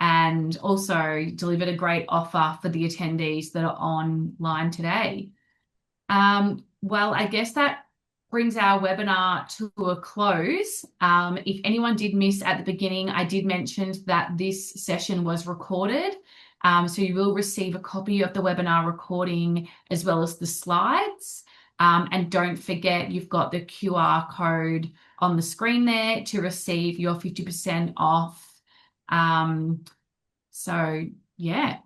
Speaker 1: And also delivered a great offer for the attendees that are online today. Well, I guess that brings our webinar to a close. If anyone did miss at the beginning, I did mention that this session was recorded. So you will receive a copy of the webinar recording as well as the slides. And don't forget, you've got the QR code on the screen there to receive your 50% off. So yeah,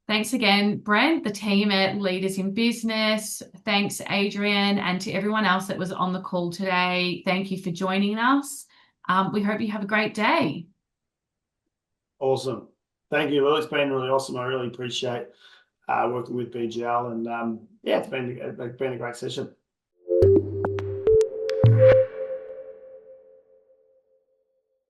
Speaker 1: Thanks again, Brent, the team at Leaders in Business. Thanks, Adrian, and to everyone else that was on the call today. Thank you for joining us. We hope you have a great day.
Speaker 2: Awesome. Thank you, Lou. It's been really awesome. I really appreciate working with BGL, and yeah, it's been a great session.